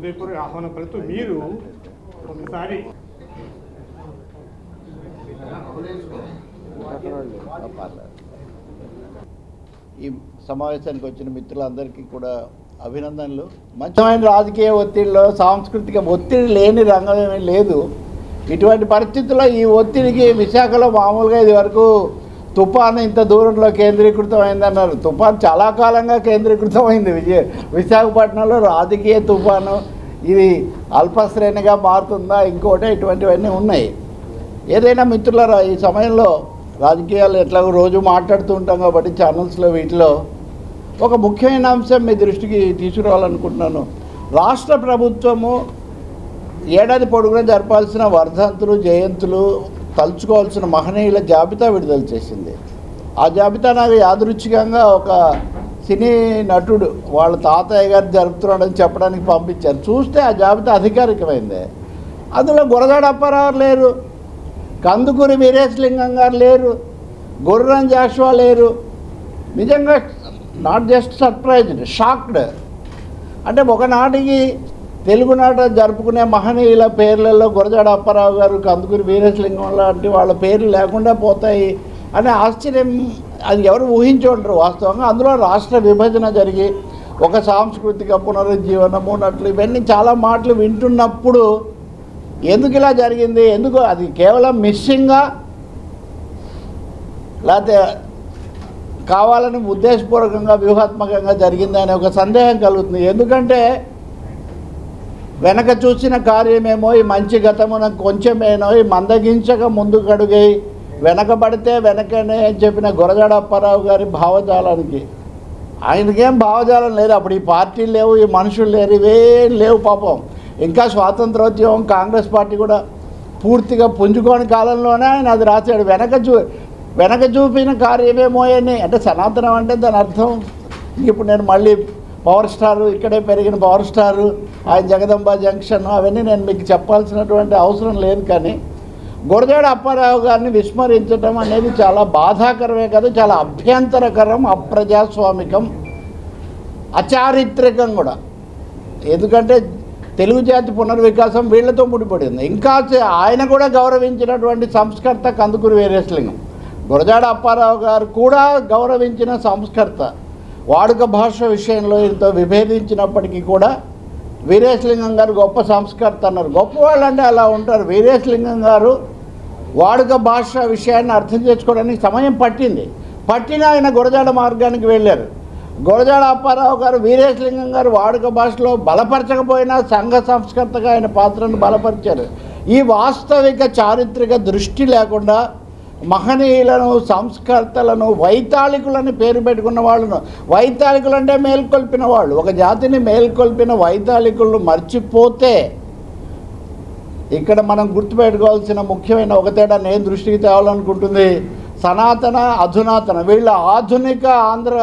హృదయపూర్వక ఆహ్వానం పలుకుతూ మీరు ఒకసారి ఈ సమావేశానికి వచ్చిన మిత్రులందరికీ కూడా అభినందనలు. మంచమైన రాజకీయ ఒత్తిడిలో సాంస్కృతిక ఒత్తిడి లేని రంగం ఏమీ లేదు. ఇటువంటి పరిస్థితుల్లో ఈ ఒత్తిడికి విశాఖలో మామూలుగా ఇది వరకు తుఫాను ఇంత దూరంలో కేంద్రీకృతమైందన్నారు. తుఫాను చాలా కాలంగా కేంద్రీకృతమైంది. విశాఖపట్నంలో రాజకీయ తుఫాను ఇది అల్పశ్రేణిగా మారుతుందా ఇంకోటి ఇటువంటివన్నీ ఉన్నాయి. ఏదైనా మిత్రులారా, ఈ సమయంలో రాజకీయాలు ఎట్లాగో రోజు మాట్లాడుతూ ఉంటాం కాబట్టి ఛానల్స్లో వీటిలో ఒక ముఖ్యమైన అంశం మీ దృష్టికి తీసుకురావాలనుకుంటున్నాను. రాష్ట్ర ప్రభుత్వము ఏడాది పొడుగునా జరపాల్సిన వర్ధంతులు, జయంతులు, తలుచుకోవాల్సిన మహనీయుల జాబితా విడుదల చేసింది. ఆ జాబితా నాకు యాదృచ్ఛికంగా ఒక సినీ నటుడు వాళ్ళ తాతయ్య గారు జరుపుతున్నాడని చెప్పడానికి పంపించారు. చూస్తే ఆ జాబితా అధికారికమైంది. అందులో గురజాడ అప్పారావు లేరు, కందుకూరి వీరేశలింగం గారు లేరు, గుర్రం జాషువా లేరు. నిజంగా నాట్ జస్ట్ సర్ప్రైజ్డ్, షాక్డ్. అంటే ఒకనాటికి తెలుగునాట జరుపుకునే మహనీయుల పేర్లలో గురజాడ అప్పారావు గారు, కందుకూరి వీరేశలింగం లాంటి వాళ్ళ పేర్లు లేకుండా పోతాయి అనే ఆశ్చర్యం అది ఎవరు ఊహించి ఉంటారు వాస్తవంగా. అందులో రాష్ట్ర విభజన జరిగి ఒక సాంస్కృతిక పునరుజ్జీవనము నట్లు ఇవన్నీ చాలా మాటలు వింటున్నప్పుడు ఎందుకు ఇలా జరిగింది, ఎందుకు అది కేవలం మిస్సింగా లేకపోతే కావాలని ఉద్దేశపూర్వకంగా వ్యూహాత్మకంగా జరిగింది అనే ఒక సందేహం కలుగుతుంది. ఎందుకంటే వెనక చూసిన కార్యమేమో ఈ మంచి గతమున కొంచెమేనో ఈ మందగించక ముందుకు అడుగై వెనకబడితే వెనకనే అని చెప్పిన గురజాడ అప్పారావు గారి భావజాలానికి ఆయనకేం భావజాలం లేదు. అప్పుడు ఈ పార్టీలు లేవు, ఈ మనుషులు లేరు, ఇవేం లేవు పాపం. ఇంకా స్వాతంత్రోద్యమం కాంగ్రెస్ పార్టీ కూడా పూర్తిగా పుంజుకోని కాలంలోనే ఆయన అది రాశాడు. వెనక చూపిన కార్యమేమో అని. అంటే సనాతనం అంటే దాని అర్థం ఇప్పుడు నేను మళ్ళీ పవర్ స్టారు, ఇక్కడే పెరిగిన పవర్ స్టారు, ఆయన జగదంబ జంక్షన్ అవన్నీ నేను మీకు చెప్పాల్సినటువంటి అవసరం లేదు. కానీ గురజాడ అప్పారావు గారిని విస్మరించడం అనేది చాలా బాధాకరమే కాదు, చాలా అభ్యంతరకరం, అప్రజాస్వామికం, అచారిత్రకం కూడా. ఎందుకంటే తెలుగు జాతి పునర్వికాసం వీళ్లతో ముడిపడింది. ఇంకా ఆయన కూడా గౌరవించినటువంటి సంస్కర్త కందుకూరి వీరేశలింగం, గురజాడ అప్పారావు గారు కూడా గౌరవించిన సంస్కర్త. వాడుక భాష విషయంలో ఇంతో విభేదించినప్పటికీ కూడా వీరేశలింగం గారు గొప్ప సంస్కర్త అన్నారు. గొప్పవాళ్ళు అంటే అలా ఉంటారు. వీరేశలింగం గారు వాడుక భాష విషయాన్ని అర్థం చేసుకోవడానికి సమయం పట్టిన ఆయన గురజాడ మార్గానికి వెళ్ళారు. గురజాడ అప్పారావు గారు వీరేశలింగం గారు వాడుక భాషలో బలపరచకపోయినా సంఘ సంస్కర్తగా ఆయన పాత్రను బలపరిచారు. ఈ వాస్తవిక చారిత్రక దృష్టి లేకుండా మహనీయులను, సంస్కర్తలను, వైతాళికులని పేరు పెట్టుకున్న వాళ్ళను, వైతాళికులు అంటే మేల్కొల్పిన వాళ్ళు, ఒక జాతిని మేల్కొల్పిన వైతాళికులను మర్చిపోతే ఇక్కడ మనం గుర్తుపెట్టుకోవాల్సిన ముఖ్యమైన ఒక తేడా నేను దృష్టికి తేవాలనుకుంటుంది. సనాతన, అధునాతన వీళ్ళ ఆధునిక ఆంధ్ర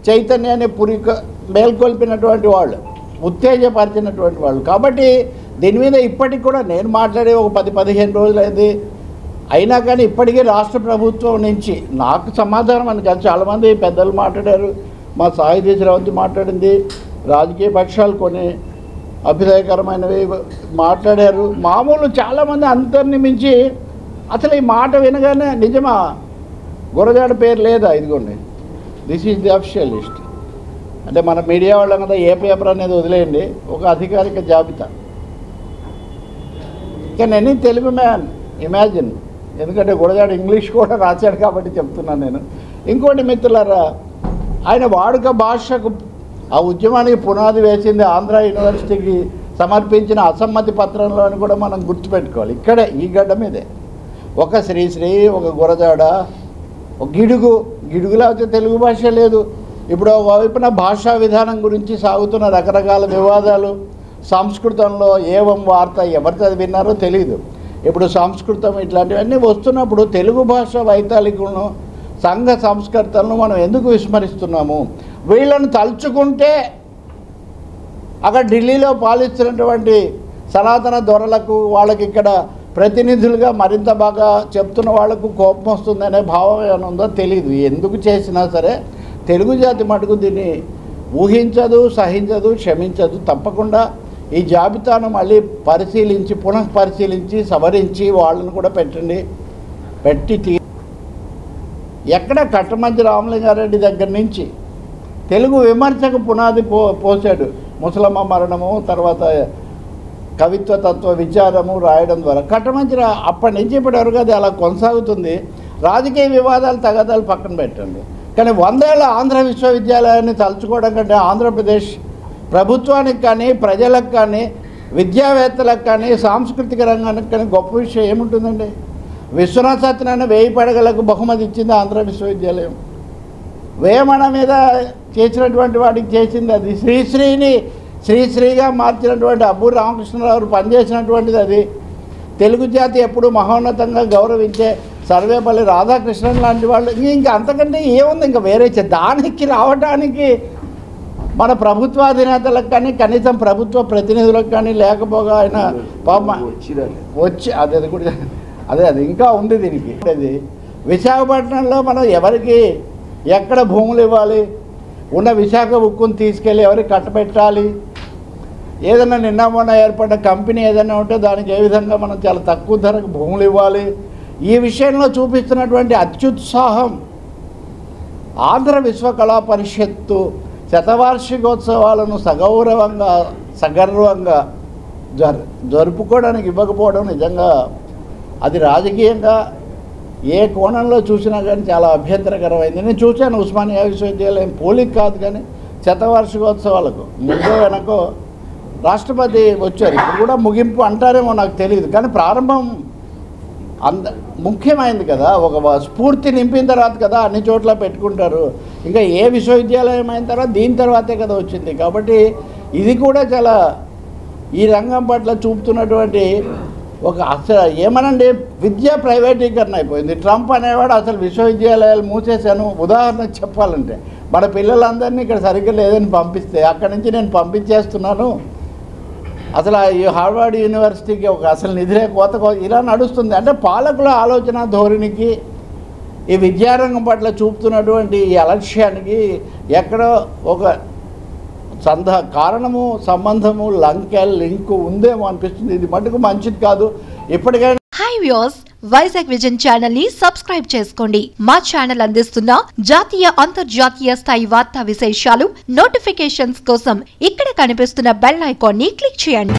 చైతన్యాన్ని మేల్కొల్పినటువంటి వాళ్ళు, ఉత్తేజపరిచినటువంటి వాళ్ళు. కాబట్టి దీని మీద ఇప్పటికి కూడా నేను మాట్లాడే ఒక 10-15 రోజులైంది అయినా కానీ ఇప్పటికీ రాష్ట్ర ప్రభుత్వం నుంచి నాకు సమాధానం అని కాదు, చాలామంది పెద్దలు మాట్లాడారు, మా సాహితీ శ్రవంతి మాట్లాడింది, రాజకీయ పక్షాలు కొన్ని అభ్యుదయకరమైనవి మాట్లాడారు, మామూలు చాలామంది అందరిని మించి అసలు ఈ మాట వినగానే నిజమా గురజాడ పేరు లేదా, ఇదిగోండి this is the official list. అంటే మన మీడియా వాళ్ళం కదా, ఏ పేపర్ అనేది వదిలేయండి, ఒక అధికారిక జాబితా. Can any Telugu man imagine, ఎందుకంటే గురజాడ ఇంగ్లీష్ కూడా రాశాడు కాబట్టి చెప్తున్నాను నేను. ఇంకోటి మిత్రులారా, ఆయన వాడుక భాషకు ఆ ఉద్యమానికి పునాది వేసింది ఆంధ్ర యూనివర్సిటీకి సమర్పించిన అసమ్మతి పత్రంలోని కూడా మనం గుర్తుపెట్టుకోవాలి. ఇక్కడే ఈ గడ్డ మీదే ఒక శ్రీశ్రీ, ఒక గురజాడ, ఒక గిడుగు లేకపోతే తెలుగు భాష లేదు. ఇప్పుడు వైపున భాషా విధానం గురించి సాగుతున్న రకరకాల వివాదాలు, సంస్కృతంలో ఏవం వార్త ఎవరు చదివినారో తెలియదు. ఇప్పుడు సంస్కృతం ఇట్లాంటివన్నీ వస్తున్నప్పుడు తెలుగు భాష వైతాళికులను, సంఘ సంస్కర్తలను మనం ఎందుకు విస్మరిస్తున్నాము? వీళ్ళను తలుచుకుంటే అక్కడ ఢిల్లీలో పాలిస్తున్నటువంటి సనాతన దొరలకు, వాళ్ళకి ఇక్కడ ప్రతినిధులుగా మరింత బాగా చెప్తున్న వాళ్లకు కోపం వస్తుందనే భావం ఏమైనా ఉందో తెలియదు. ఎందుకు చేసినా సరే తెలుగు జాతి మటుకు దీన్ని ఊహించదు, సహించదు, క్షమించదు. తప్పకుండా ఈ జాబితాను మళ్ళీ పరిశీలించి పునఃపరిశీలించి సవరించి వాళ్ళని కూడా పెట్టి ఎక్కడ కట్టమంచి రామలింగారెడ్డి దగ్గర నుంచి తెలుగు విమర్శకు పునాది పోసాడు. ముసలమ్మ మరణము, తర్వాత కవిత్వ తత్వ విచారము రాయడం ద్వారా కట్టమంచి అప్పటి నుంచి ఇప్పటివరకు అది అలా కొనసాగుతుంది. రాజకీయ వివాదాలు తగాదాలు పక్కన పెట్టండి, కానీ 100 ఏళ్ళ ఆంధ్ర విశ్వవిద్యాలయాన్ని తలుచుకోవడం కంటే ఆంధ్రప్రదేశ్ ప్రభుత్వానికి కానీ ప్రజలకు కానీ విద్యావేత్తలకు కానీ సాంస్కృతిక రంగానికి కానీ గొప్ప విషయం ఏముంటుందండి? విశ్వనాథ సత్యనారాయణ 1000 పడగలకు బహుమతి ఇచ్చింది ఆంధ్ర విశ్వవిద్యాలయం. వేమన మీద చేసినటువంటి వాడికి చేసింది అది. శ్రీశ్రీగా మార్చినటువంటి అబ్బూరి రామకృష్ణరావు పనిచేసినటువంటిది అది. తెలుగు జాతి ఎప్పుడు మహోన్నతంగా గౌరవించే సర్వేపల్లి రాధాకృష్ణన్ లాంటి వాళ్ళు. ఇంకా అంతకంటే ఏముంది? ఇంకా వేరే దానికి రావడానికి మన ప్రభుత్వాధినేతలకు కానీ కనీసం ప్రభుత్వ ప్రతినిధులకు కానీ లేకపోగా ఆయన వచ్చి అది కూడా అది ఇంకా ఉంది దీనికి. అది విశాఖపట్నంలో మనం ఎవరికి ఎక్కడ భూములు ఇవ్వాలి, ఉన్న విశాఖ ఉక్కును తీసుకెళ్ళి ఎవరికి కట్టబెట్టాలి, ఏదైనా నిన్న మొన్న ఏర్పడ్డ కంపెనీ ఏదైనా ఉంటే దానికి ఏ విధంగా మనం చాలా తక్కువ ధరకు భూములు ఇవ్వాలి, ఈ విషయంలో చూపిస్తున్నటువంటి అత్యుత్సాహం ఆంధ్ర విశ్వకళా పరిషత్తు శతవార్షికోత్సవాలను సగర్వంగా జరుపుకోవడానికి ఇవ్వకపోవడం నిజంగా అది రాజకీయంగా ఏ కోణంలో చూసినా కానీ చాలా అభ్యంతరకరమైంది. నేను చూశాను ఉస్మానియా విశ్వవిద్యాలయం పోలిక కాదు కానీ శతవార్షికోత్సవాలకు ముందో వెనకో రాష్ట్రపతి వచ్చారు. ఇప్పుడు కూడా ముగింపు అంటారేమో నాకు తెలియదు, కానీ ప్రారంభం ముఖ్యమైంది కదా. ఒక స్ఫూర్తి నింపిన తర్వాత కదా అన్ని చోట్ల పెట్టుకుంటారు. ఇంకా ఏ విశ్వవిద్యాలయం అయిన తర్వాత దీని తర్వాతే కదా వచ్చింది. కాబట్టి ఇది కూడా చాలా ఈ రంగం పట్ల చూపుతున్నటువంటి ఒక అసలు ఏమనండి విద్యా ప్రైవేటీకరణ అయిపోయింది. ట్రంప్ అనేవాడు అసలు విశ్వవిద్యాలయాలు మూసేశాను. ఉదాహరణ చెప్పాలంటే మన పిల్లలందరినీ ఇక్కడ సరిగ్గా లేదని పంపిస్తే అక్కడి నుంచి నేను పంపించేస్తున్నాను, అసలు ఈ హార్వర్డ్ యూనివర్సిటీకి ఒక అసలు నిధులే కోత ఇలా నడుస్తుంది. అంటే పాలకుల ఆలోచన ధోరణికి ఈ విద్యారంగం పట్ల చూపుతున్నటువంటి ఈ అలక్ష్యానికి ఎక్కడో ఒక కారణము సంబంధము లింకు ఉందేమో అనిపిస్తుంది. ఇది మటుకు మంచిది కాదు. ఇప్పటికైనా high viewers, Vizag vision channel ని సబ్స్క్రైబ్ చేసుకోండి. మా ఛానల్ అందిస్తున్న జాతీయ అంతర్జాతీయ స్థాయి వార్తా విశేషాలు నోటిఫికేషన్స్ కోసం ఇక్కడ కనిపిస్తున్న బెల్ ఐకాన్ ని క్లిక్ చేయండి.